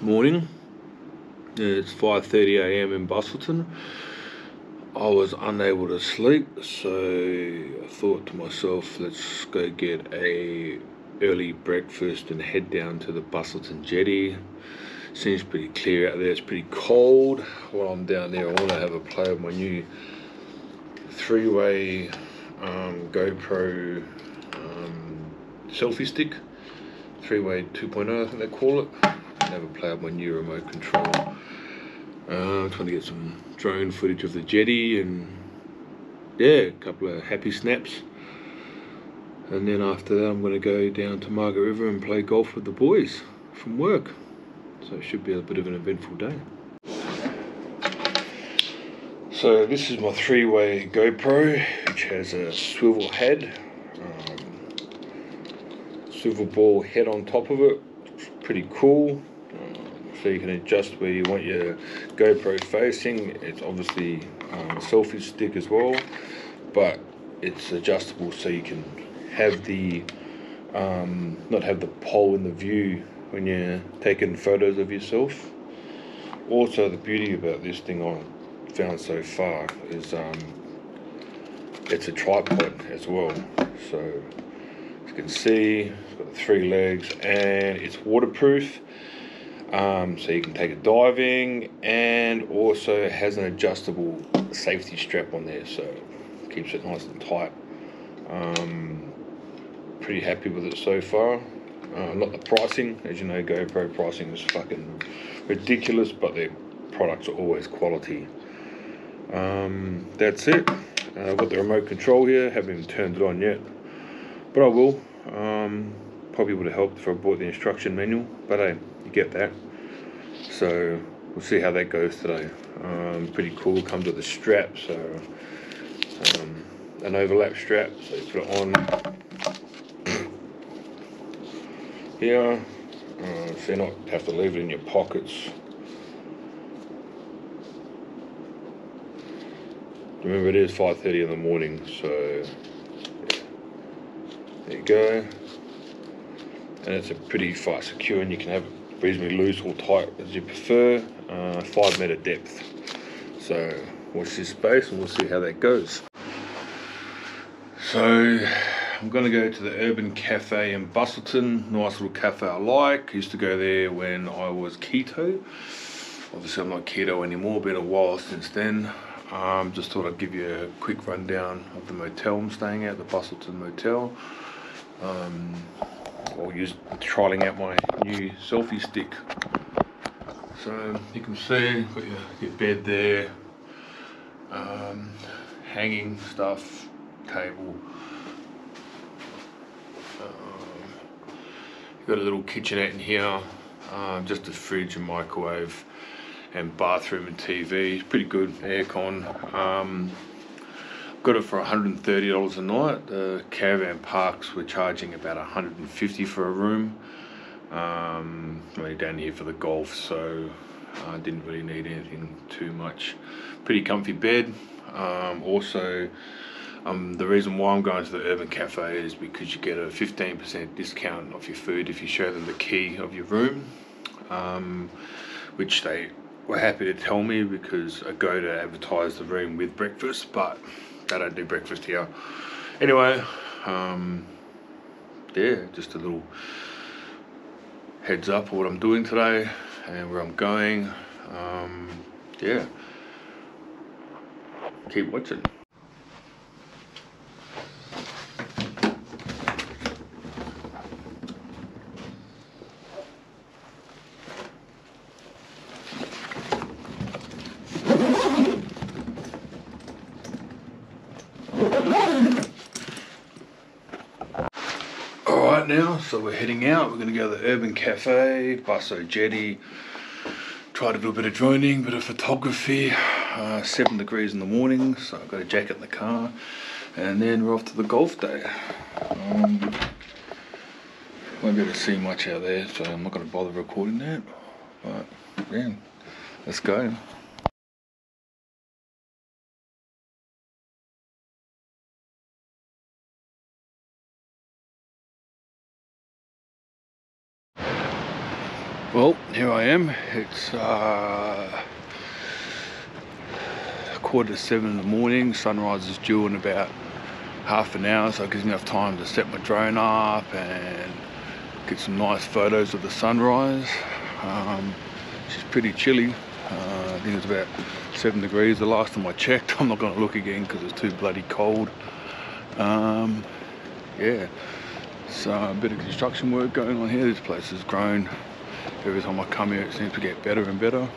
morning. It's 5:30 a.m. in Busselton. I was unable to sleep, so I thought to myself, let's go get a early breakfast and head down to the Busselton Jetty. Seems pretty clear out there. It's pretty cold. While I'm down there, I want to have a play with my new 3-way GoPro selfie stick, 3-way 2.0 I think they call it. Have a play with my new remote control. I'm trying to get some drone footage of the jetty, and yeah, a couple of happy snaps. And then after that I'm going to go down to Margaret River and play golf with the boys from work. So it should be a bit of an eventful day. So this is my 3-way GoPro, which has a swivel head, swivel ball head on top of it. It's pretty cool. So you can adjust where you want your GoPro facing. It's obviously a selfie stick as well, but it's adjustable so you can have the not have the pole in the view when you're taking photos of yourself. Also, the beauty about this thing I found so far is it's a tripod as well. So as you can see, it's got 3 legs and it's waterproof. So you can take it diving, and also has an adjustable safety strap on there, so it keeps it nice and tight. Pretty happy with it so far. Not the pricing, as you know, GoPro pricing is fucking ridiculous, but their products are always quality. That's it. I've got the remote control here, haven't even turned it on yet, but I will. Probably would have helped if I bought the instruction manual, but hey, you get that. So we'll see how that goes today. Pretty cool, comes with a strap, so an overlap strap, so you put it on here, so you not have to leave it in your pockets. Remember, it is 5:30 in the morning, so yeah. There you go. And it's a pretty far secure, and you can have it reasonably loose or tight as you prefer. 5 meter depth. So watch this space and we'll see how that goes. So I'm going to go to the Urban Cafe in Busselton. Nice little cafe I like. Used to go there when I was keto. Obviously I'm not keto anymore, been a while since then. Just thought I'd give you a quick rundown of the motel I'm staying at, the Busselton Motel. Or trialing out my new selfie stick. So you can see, got your bed there, hanging stuff, table. You've got a little kitchenette in here, just a fridge and microwave, and bathroom and TV. It's pretty good, aircon. Got it for $130 a night. The caravan parks were charging about $150 for a room. Only down here for the golf, so I didn't really need anything too much. Pretty comfy bed. Also, the reason why I'm going to the Urban Cafe is because you get a 15% discount off your food if you show them the key of your room, which they were happy to tell me because I go to advertise the room with breakfast, but they don't do breakfast here. Anyway, yeah, just a little heads up of what I'm doing today and where I'm going. Yeah, keep watching. Alright now, so we're heading out. We're going to go to the Urban Cafe, Busselton Jetty, try to do a bit of droning, bit of photography. 7 degrees in the morning, so I've got a jacket in the car, and then we're off to the golf day. Won't be able to see much out there, so I'm not going to bother recording that, but yeah, let's go. Well, here I am. It's 6:45 in the morning. Sunrise is due in about half an hour, so it gives me enough time to set my drone up and get some nice photos of the sunrise. It's pretty chilly. I think it's about 7 degrees the last time I checked. I'm not going to look again because it's too bloody cold. Yeah, so a bit of construction work going on here. This place has grown. Every time I come here it seems to get better and better.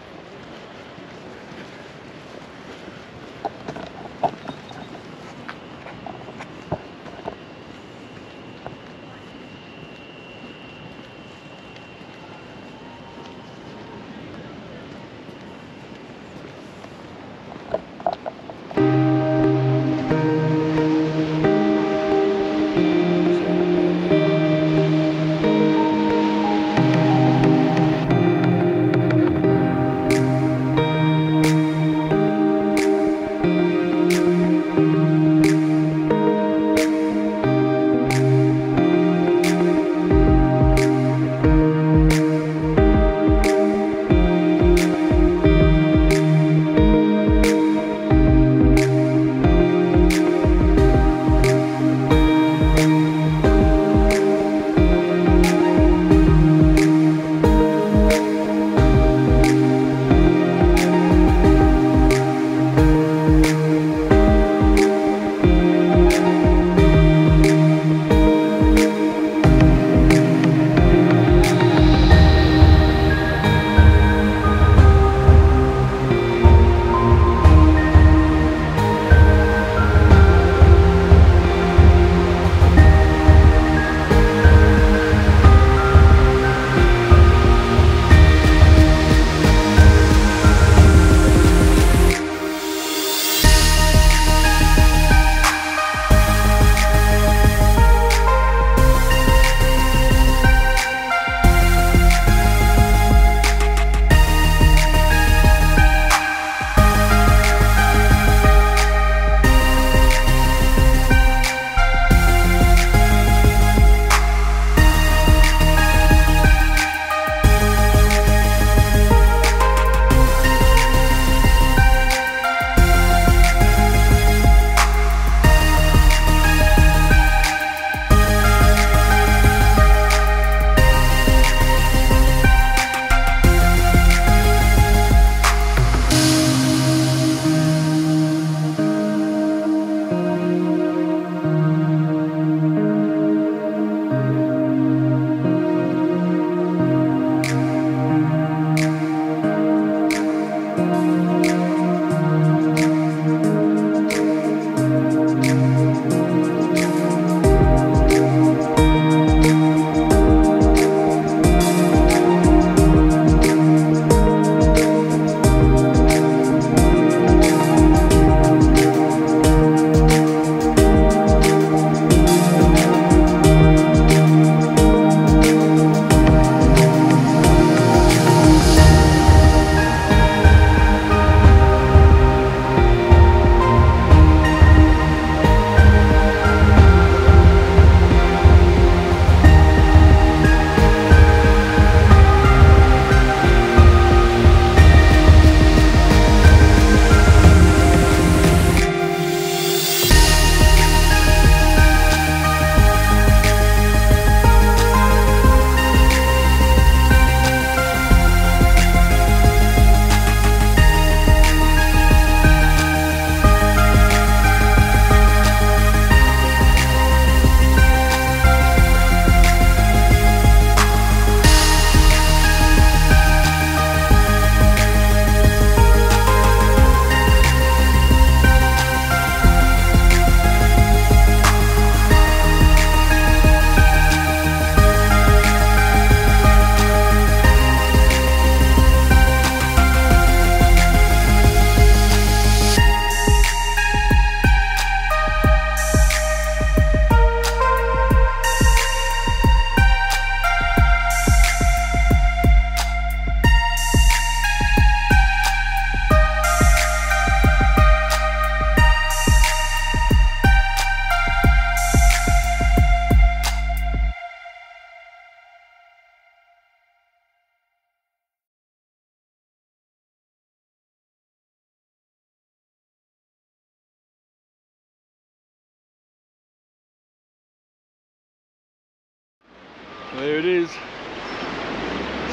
There it is.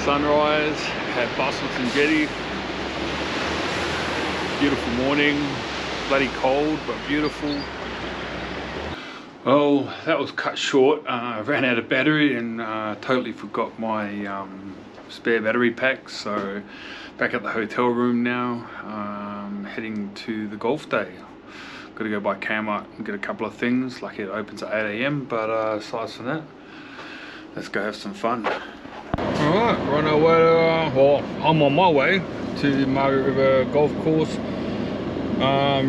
Sunrise at Busselton Jetty. Beautiful morning. Bloody cold, but beautiful. Well, that was cut short. I ran out of battery and totally forgot my spare battery pack. So back at the hotel room now, heading to the golf day. Got to go by Kmart and get a couple of things. Lucky it opens at 8 AM, but aside from that, let's go have some fun. Alright, we're on our way to, well, I'm on my way to Margaret River Golf Course.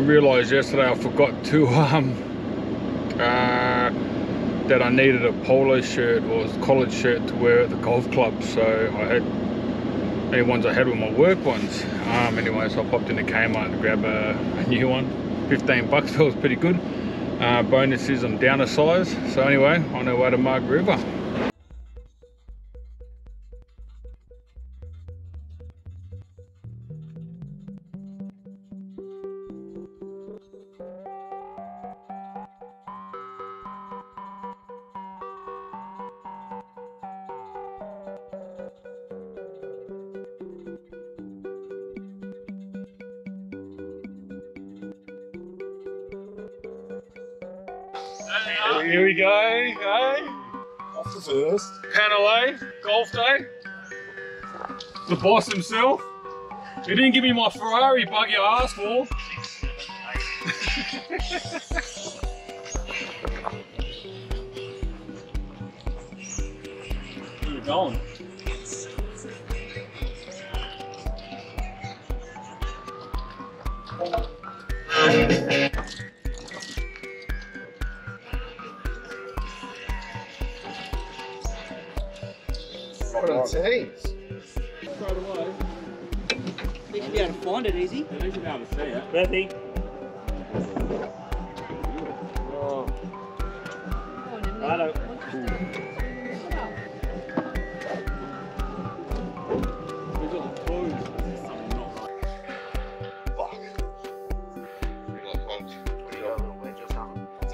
Realised yesterday I forgot to, that I needed a polo shirt or collared shirt to wear at the golf club. So I had, any ones I had were my work ones. Anyway, so I popped into Kmart to grab a new one. 15 bucks, that was pretty good. Bonus is I'm down a size. So anyway, on our way to Margaret River. Here we go, hey? Off the first. Panel A, golf day. The boss himself. He didn't give me my Ferrari bug you asked for. Where are we going? What are the teams? Straight away. You should be able to find it easy. You should be able to see it. Berthy. Oh. Righto. We've got the clues. Fuck.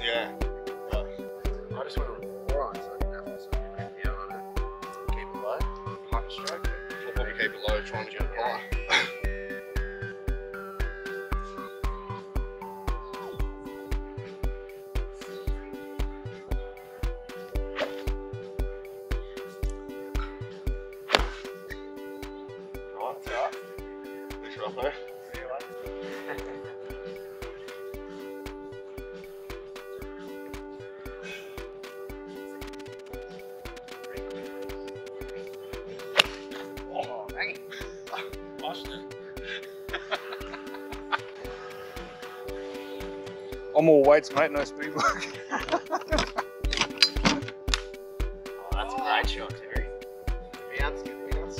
Yeah. I just went on forearm so I didn't have to down on it. Keep it low. Hyper stroke. I'll probably keep it low trying to get it high. Up there. See you later. Oh, dang it. Lost it. I'm all weights, mate, no speed work. Oh, that's a great shot, Terry. Bounce, good bounce.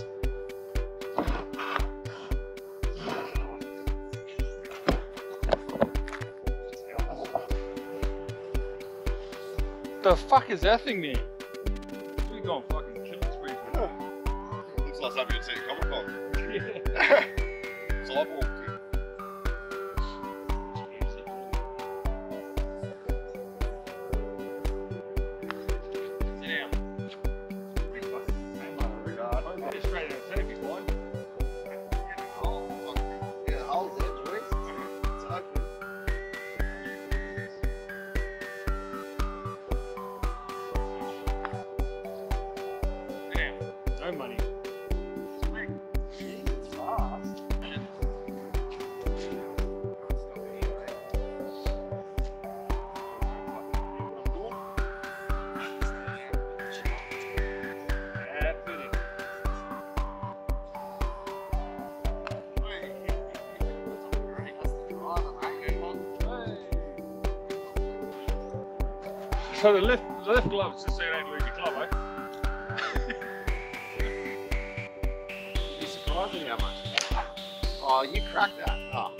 The fuck is that thing there? We going fucking killing spree for it. Looks like something you'd see at Comic Con. Yeah. Sidewalk. Straight out of turkey, boy. Yeah, the hole's there, boys. It's open. No money. It's fast. So the left glove's just so you don't lose your glove, eh? You surprised me how much? Oh, you cracked that. Oh.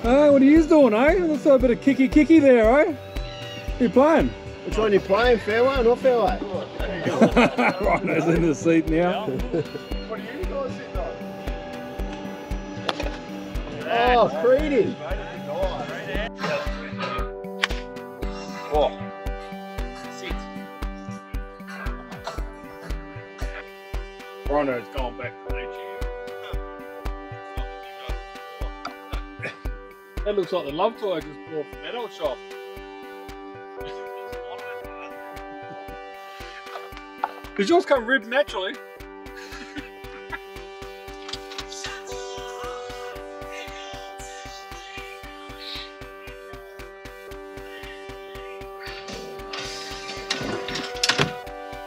Hey, what are you doing, eh? Let's have a bit of kicky there, eh? You playing? Which one you playing? Fairway or not fairway? Rhino's in the seat now. What are you guys sitting on? Oh, Creedy. Oh. Rhino's going back to nature. That looks like the love toy I just bought from that old shop. Does yours come ribbed naturally?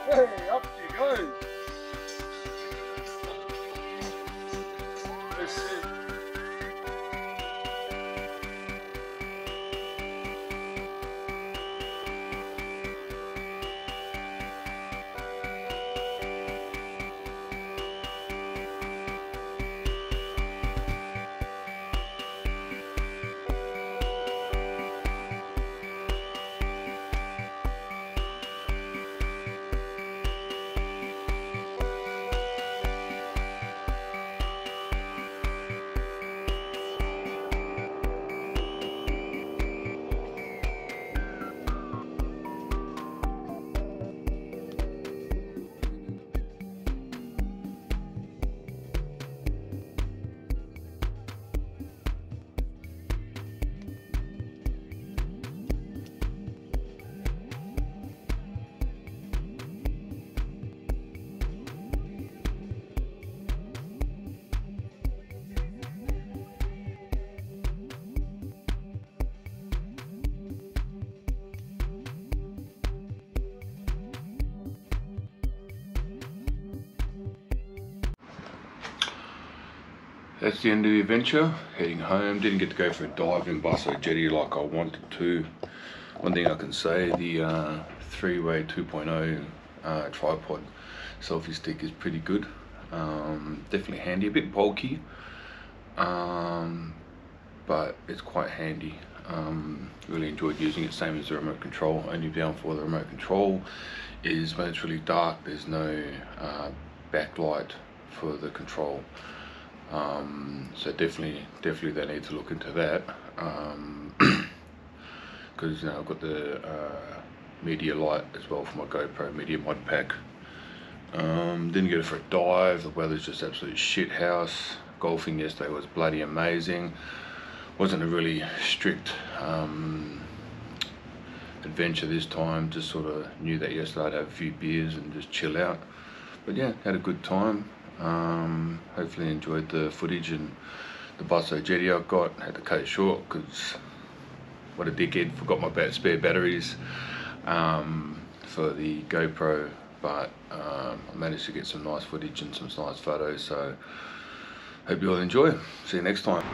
Hey, up she goes. Viscid. That's the end of the adventure, heading home. Didn't get to go for a dive in Busselton Jetty like I wanted to. One thing I can say, the 3-way 2.0 tripod selfie stick is pretty good. Definitely handy, a bit bulky, but it's quite handy. Really enjoyed using it, same as the remote control. Only down for the remote control is when it's really dark, there's no backlight for the control. So definitely they need to look into that, because I've got the media light as well for my GoPro media mod pack. Didn't get it for a dive. The weather's just absolute shit house. Golfing yesterday was bloody amazing. Wasn't a really strict adventure this time. Just sort of knew that yesterday I'd have a few beers and just chill out. But yeah, had a good time. Hopefully enjoyed the footage and the Busselton Jetty I got. Had to cut it short because what a dickhead, forgot my spare batteries for the GoPro, but I managed to get some nice footage and some nice photos, so hope you all enjoy. See you next time.